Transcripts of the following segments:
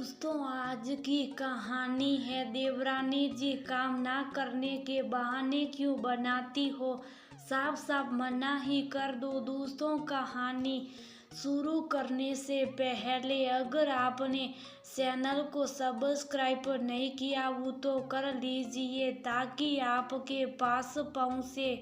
दोस्तों, आज की कहानी है देवरानी जी काम ना करने के बहाने क्यों बनाती हो। साफ साफ मना ही कर दो। दोस्तों, कहानी शुरू करने से पहले अगर आपने चैनल को सब्सक्राइब नहीं किया वो तो कर लीजिए ताकि आपके पास पहुंचे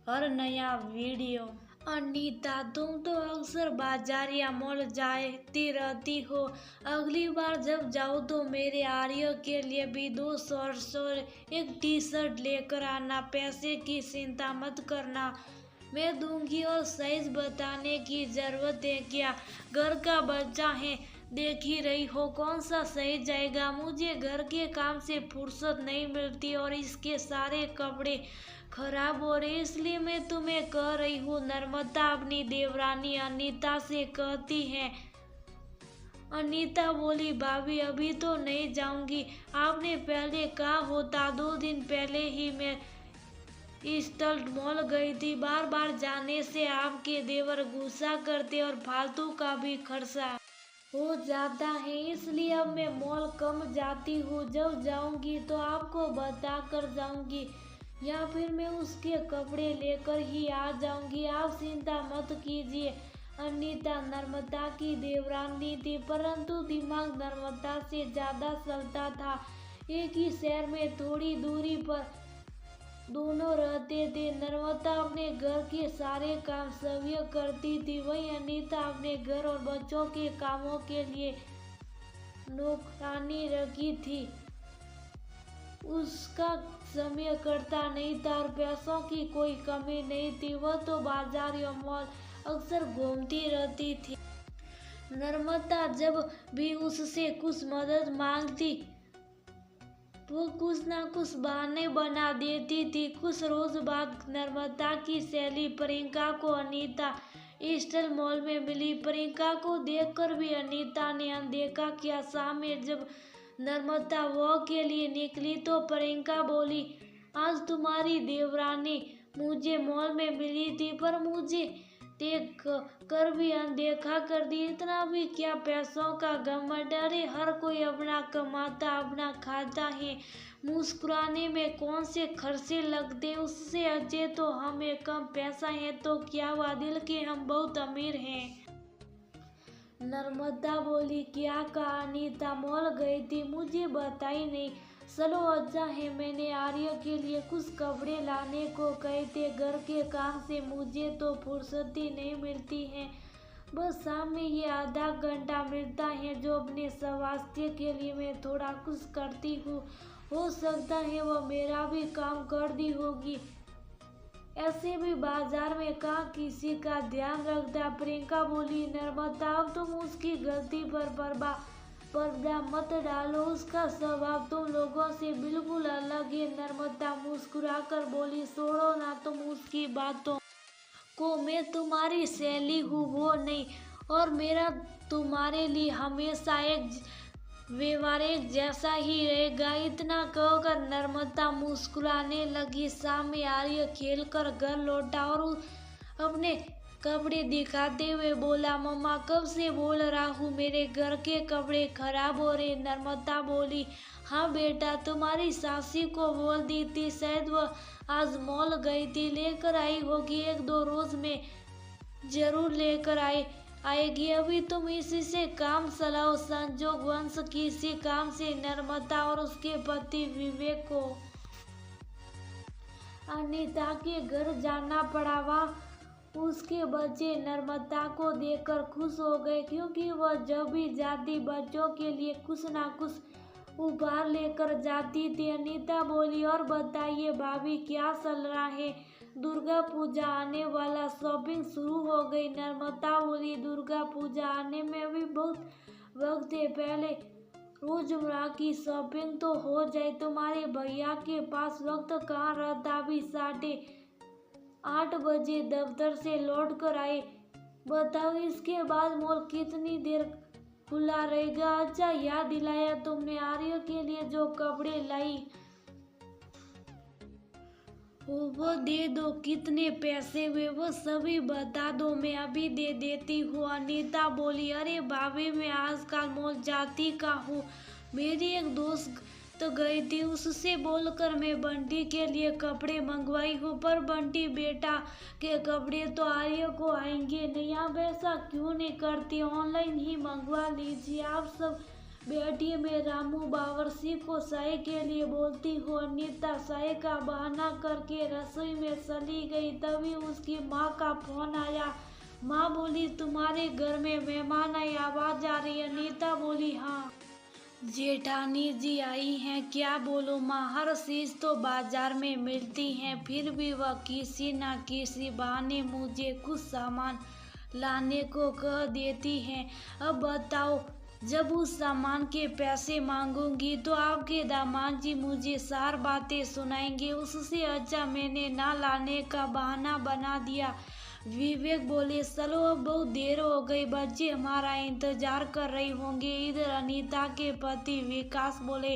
हर नया वीडियो। अनीता, तुम तो अक्सर बाजार या मॉल जाती रहती हो। अगली बार जब जाओ तो मेरे आर्य के लिए भी 2 शॉर्ट्स और एक टी शर्ट लेकर आना। पैसे की चिंता मत करना, मैं दूंगी। और साइज बताने की जरूरत है क्या? घर का बच्चा है, देख ही रही हो कौन सा सही जाएगा। मुझे घर के काम से फुर्सत नहीं मिलती और इसके सारे कपड़े खराब हो रहे, इसलिए मैं तुम्हें कह रही हूँ। नर्मदा अपनी देवरानी अनीता से कहती है। अनीता बोली, भाभी अभी तो नहीं जाऊंगी, आपने पहले कहा होता। 2 दिन पहले ही मैं ईस्टर्न मॉल गई थी। बार बार जाने से आपके देवर गुस्सा करते और फालतू का भी खर्चा हो जाता है, इसलिए अब मैं मॉल कम जाती हूँ। जब जाऊंगी तो आपको बता कर जाऊंगी या फिर मैं उसके कपड़े लेकर ही आ जाऊंगी, आप चिंता मत कीजिए। अनीता नर्मदा की देवरानी थी, परंतु दिमाग नर्मदा से ज्यादा चलता था। एक ही शहर में थोड़ी दूरी पर दोनों रहते थे। नर्मदा अपने घर के सारे काम स्वयं करती थी, वहीं अनीता अपने घर और बच्चों के कामों के लिए नौकरानी रखी थी। उसका समय कटता नहीं था और पैसों की कोई कमी नहीं थी। वह तो बाजार या मॉल अक्सर घूमती रहती थी। नर्मदा जब भी उससे कुछ मदद मांगती वो कुछ ना कुछ बहाने बना देती थी। कुछ रोज बाद नर्मदा की सहेली प्रियंका को अनीता ईस्टर्न मॉल में मिली। प्रियंका को देखकर भी अनीता ने अनदेखा किया। शाम में जब नर्मदा वॉक के लिए निकली तो प्रियंका बोली, आज तुम्हारी देवरानी मुझे मॉल में मिली थी पर मुझे देख कर भी अनदेखा कर दी। इतना भी क्या पैसों का घमंड, अरे हर कोई अपना कमाता अपना खाता है, मुस्कुराने में कौन से खर्चे लगते। उससे अच्छे तो हमें कम पैसा है तो क्या हुआ, दिल के हम बहुत अमीर हैं। नर्मदा बोली, क्या कहा? अनीता मॉल गई थी, मुझे बताई नहीं। चलो अच्छा है, मैंने आर्य के लिए कुछ कपड़े लाने को कहे थे। घर के काम से मुझे तो फुर्सत ही नहीं मिलती है, बस शाम में ये आधा घंटा मिलता है जो अपने स्वास्थ्य के लिए मैं थोड़ा कुछ करती हूँ। हो सकता है वो मेरा भी काम कर दी होगी, ऐसे भी बाजार में कहाँ किसी का ध्यान रखता। प्रियंका बोली, नर्मदा अब तुम उसकी गलती पर पर्दा मत डालो, उसका स्वभाव तुम लोगों से बिल्कुल अलग है। नर्मदा मुस्कुराकर बोली, छोड़ो ना तुम उसकी बातों को, मैं तुम्हारी सहेली हूँ वो नहीं, और मेरा तुम्हारे लिए हमेशा एक व्यवहार एक जैसा ही रहेगा। इतना कहकर नर्मदा मुस्कुराने लगी। शाम में आर्य खेल कर घर लौटा और अपने कपड़े दिखाते हुए बोला, मम्मा कब से बोल रहा हूँ मेरे घर के कपड़े खराब हो रहे। नर्मदा बोली, हाँ बेटा, तुम्हारी सासी को बोल दी थी, शायद वह आज मॉल गई थी, लेकर आई होगी। 1-2 रोज में जरूर लेकर आएगी। अभी तुम इसी से काम चलाओ। संजोग वंश की इसी काम से नर्मदा और उसके पति विवेक को अनीता के घर जाना पड़ा। वहाँ उसके बच्चे नर्मदा को देखकर खुश हो गए, क्योंकि वह जब भी जाती बच्चों के लिए कुछ ना कुछ उपहार लेकर जाती थी। अनीता बोली, और बताइए भाभी क्या चल रहा है? दुर्गा पूजा आने वाला, शॉपिंग शुरू हो गई। नर्मदा बोली, दुर्गा पूजा आने में अभी बहुत वक्त है, पहले रोजमर्रा की शॉपिंग तो हो जाए। तुम्हारे भैया के पास वक्त कहाँ रहता, अभी 8:30 बजे दफ्तर से लौट कर आए। बताओ इसके बाद मॉल कितनी देर खुला रहेगा? अच्छा याद दिलाया तुमने। आर्य के लिए जो कपड़े लाई वो दे दो, कितने पैसे हुए वो सभी बता दो, मैं अभी दे देती हूँ। अनीता बोली, अरे भाभी मैं आजकल मॉल जाती का हूँ, मेरी एक दोस्त तो गई थी, उससे बोलकर मैं बंटी के लिए कपड़े मंगवाई हूँ, पर बंटी बेटा के कपड़े तो आर्य को आएंगे नहीं। आप ऐसा क्यों नहीं करती, ऑनलाइन ही मंगवा लीजिए। आप सब बैठिए, मैं रामू बावर्ची को चाय के लिए बोलती हूँ। अनीता चाय का बहाना करके रसोई में चली गई, तभी उसकी माँ का फोन आया। माँ बोली, तुम्हारे घर में मेहमान आई, आवाज आ रही। अनीता बोली, हाँ जेठानी जी आई हैं। क्या बोलो माँ, हर चीज तो बाजार में मिलती है, फिर भी वह किसी न किसी बहाने मुझे कुछ सामान लाने को कह देती हैं। अब बताओ, जब उस सामान के पैसे मांगूंगी तो आपके दामाद जी मुझे सार बातें सुनाएंगे, उससे अच्छा मैंने ना लाने का बहाना बना दिया। विवेक बोले, चलो अब बहुत देर हो गई, बच्चे हमारा इंतजार कर रही होंगे। इधर अनीता के पति विकास बोले,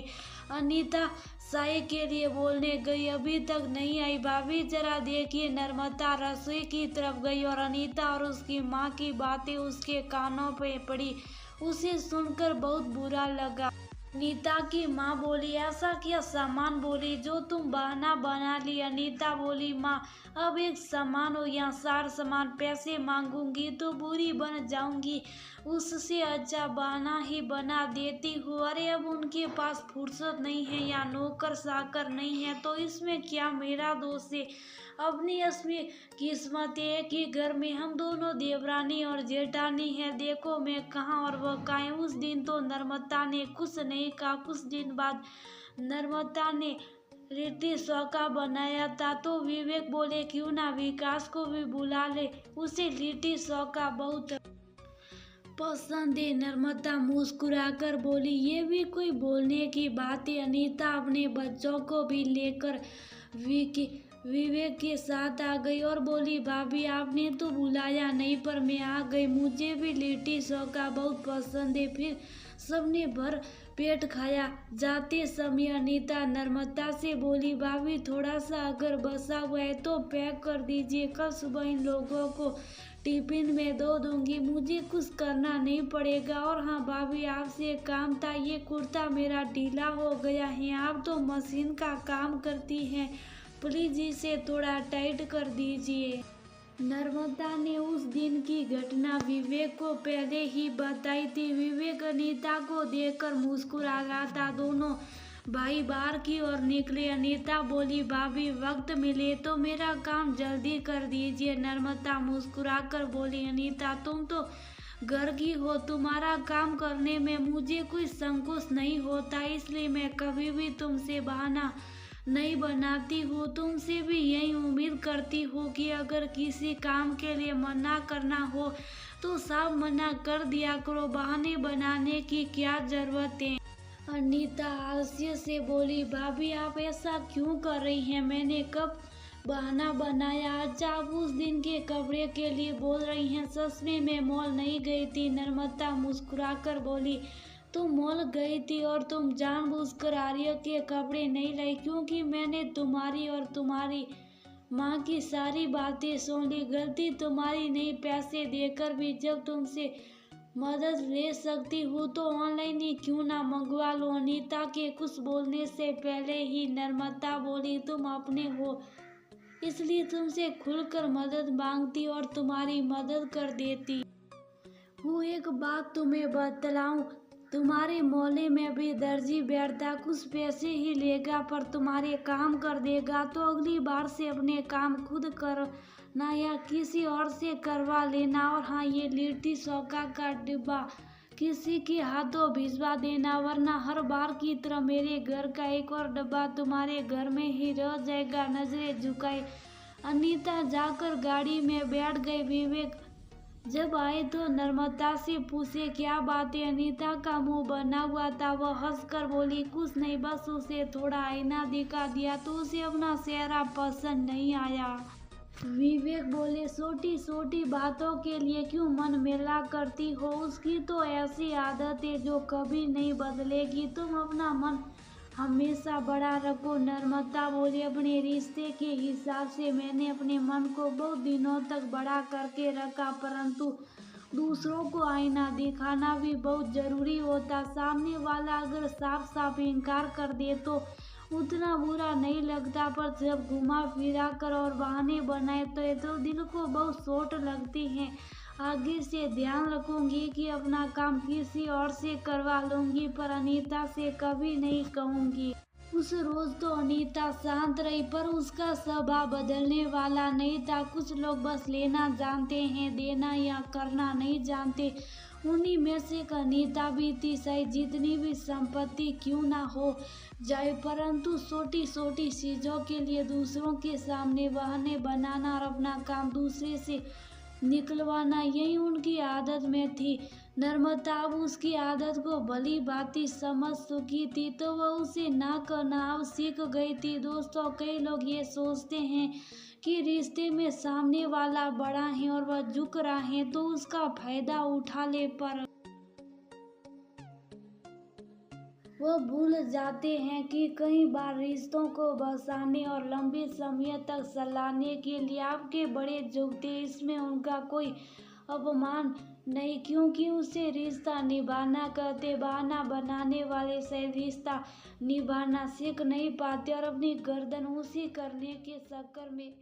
अनीता चाय के लिए बोलने गई, अभी तक नहीं आई। भाभी जरा देखिए। नर्मदा रसोई की तरफ गई और अनीता और उसकी माँ की बातें उसके कानों पे पड़ी। उसे सुनकर बहुत बुरा लगा। नीता की माँ बोली, ऐसा क्या सामान बोली जो तुम बहाना बना ली। अनीता बोली, माँ अब एक सामान हो या सार सामान पैसे मांगूंगी तो बुरी बन जाऊंगी, उससे अच्छा बहाना ही बना देती हूँ। अरे अब उनके पास फुर्सत नहीं है या नौकर चाकर नहीं है तो इसमें क्या मेरा दोष है। अपनी असली किस्मत है कि घर में हम दोनों देवरानी और जेठानी है, देखो मैं कहाँ और वह कहाँ। उस दिन तो नर्मदा ने कुछ नहीं कहा। कुछ दिन बाद नर्मदा ने लिट्टी चोखा बनाया था तो विवेक बोले, क्यों ना विकास को भी बुला ले, उसे लिट्टी चोखा बहुत पसंद है। नर्मदा मुस्कुराकर बोली, ये भी कोई बोलने की बात है। अनीता अपने बच्चों को भी लेकर विवेक के साथ आ गई और बोली, भाभी आपने तो बुलाया नहीं पर मैं आ गई, मुझे भी लिट्टी चोखा बहुत पसंद है। फिर सबने भर पेट खाया। जाते समय अनीता नर्मदा से बोली, भाभी थोड़ा सा अगर बचा हुआ है तो पैक कर दीजिए, कल सुबह इन लोगों को टिफिन में दो दूंगी, मुझे कुछ करना नहीं पड़ेगा। और हाँ भाभी, आपसे एक काम था, ये कुर्ता मेरा ढीला हो गया है, आप तो मशीन का काम करती हैं, प्लीज इसे थोड़ा टाइट कर दीजिए। नर्मदा ने उस दिन की घटना विवेक को पहले ही बताई थी। विवेक अनीता को देखकर मुस्कुरा रहा था। दोनों भाई बाहर की ओर निकले। अनीता बोली, भाभी वक्त मिले तो मेरा काम जल्दी कर दीजिए। नर्मदा मुस्कुराकर बोली, अनीता तुम तो घर की हो, तुम्हारा काम करने में मुझे कोई संकोच नहीं होता, इसलिए मैं कभी भी तुमसे बहाना नहीं बनाती हूँ। तुमसे भी यही उम्मीद करती हूँ कि अगर किसी काम के लिए मना करना हो तो साफ मना कर दिया करो, बहाने बनाने की क्या जरूरत है। अनीता आलस्य से बोली, भाभी आप ऐसा क्यों कर रही हैं, मैंने कब बहाना बनाया। अच्छा आप उस दिन के कपड़े के लिए बोल रही हैं, सच में मैं मॉल नहीं गई थी। नर्मदा मुस्कुराकर बोली, तुम मॉल गई थी और तुम जानबूझकर आर्य के कपड़े नहीं लाई, क्योंकि मैंने तुम्हारी और तुम्हारी माँ की सारी बातें सुन ली। गलती तुम्हारी नहीं, पैसे देकर भी जब तुमसे मदद ले सकती हूँ तो ऑनलाइन ही क्यों ना मंगवा लो। अनीता के कुछ बोलने से पहले ही नर्मदा बोली, तुम अपने हो इसलिए तुमसे खुलकर मदद मांगती और तुम्हारी मदद कर देती हूँ। एक बात तुम्हें बतलाऊं, तुम्हारे मोहल्ले में भी दर्जी बैठता, कुछ पैसे ही लेगा पर तुम्हारे काम कर देगा, तो अगली बार से अपने काम खुद करना या किसी और से करवा लेना। और हाँ, ये लिट्टी चोखा का डिब्बा किसी के हाथों भिजवा देना, वरना हर बार की तरह मेरे घर का एक और डब्बा तुम्हारे घर में ही रह जाएगा। नजरें झुकाए अनीता जाकर गाड़ी में बैठ गई। विवेक जब आए तो नर्मदा से पूछे, क्या बात है। अनीता का मुंह बना हुआ था। वह हंसकर बोली, कुछ नहीं, बस उसे थोड़ा आईना दिखा दिया तो उसे अपना चेहरा पसंद नहीं आया। विवेक बोले, छोटी छोटी बातों के लिए क्यों मन मेला करती हो, उसकी तो ऐसी आदत है जो कभी नहीं बदलेगी। तुम अपना मन हमेशा बड़ा रखो। नम्रता बोली, अपने रिश्ते के हिसाब से मैंने अपने मन को बहुत दिनों तक बड़ा करके रखा, परंतु दूसरों को आईना दिखाना भी बहुत जरूरी होता। सामने वाला अगर साफ साफ इनकार कर दे तो उतना बुरा नहीं लगता, पर जब घुमा फिरा कर और बहाने बनाए तो ये तो दिल को बहुत चोट लगती है। आगे से ध्यान रखूंगी कि अपना काम किसी और से करवा लूंगी, पर अनीता से कभी नहीं कहूंगी। उस रोज तो अनीता शांत रही, पर उसका स्वभाव बदलने वाला नहीं था। कुछ लोग बस लेना जानते हैं, देना या करना नहीं जानते। उन्हीं में से एक अनीता भी थी। सही, जितनी भी संपत्ति क्यों ना हो जाए, परंतु छोटी छोटी चीजों के लिए दूसरों के सामने बहाने बनाना और अपना काम दूसरे से निकलवाना, यही उनकी आदत में थी। नम्रता अब उसकी आदत को भली भांति समझ चुकी थी, तो वह उसे ना करना अब सीख गई थी। दोस्तों, कई लोग ये सोचते हैं कि रिश्ते में सामने वाला बड़ा है और वह झुक रहा है तो उसका फायदा उठा ले, पर वो भूल जाते हैं कि कई बार रिश्तों को बसाने और लंबे समय तक चलाने के लिए आपके बड़े झुकते, इसमें उनका कोई अपमान नहीं, क्योंकि उसे रिश्ता निभाना कहते। बहाना बनाने वाले से रिश्ता निभाना सीख नहीं पाते और अपनी गर्दन ऊंची करने के चक्कर में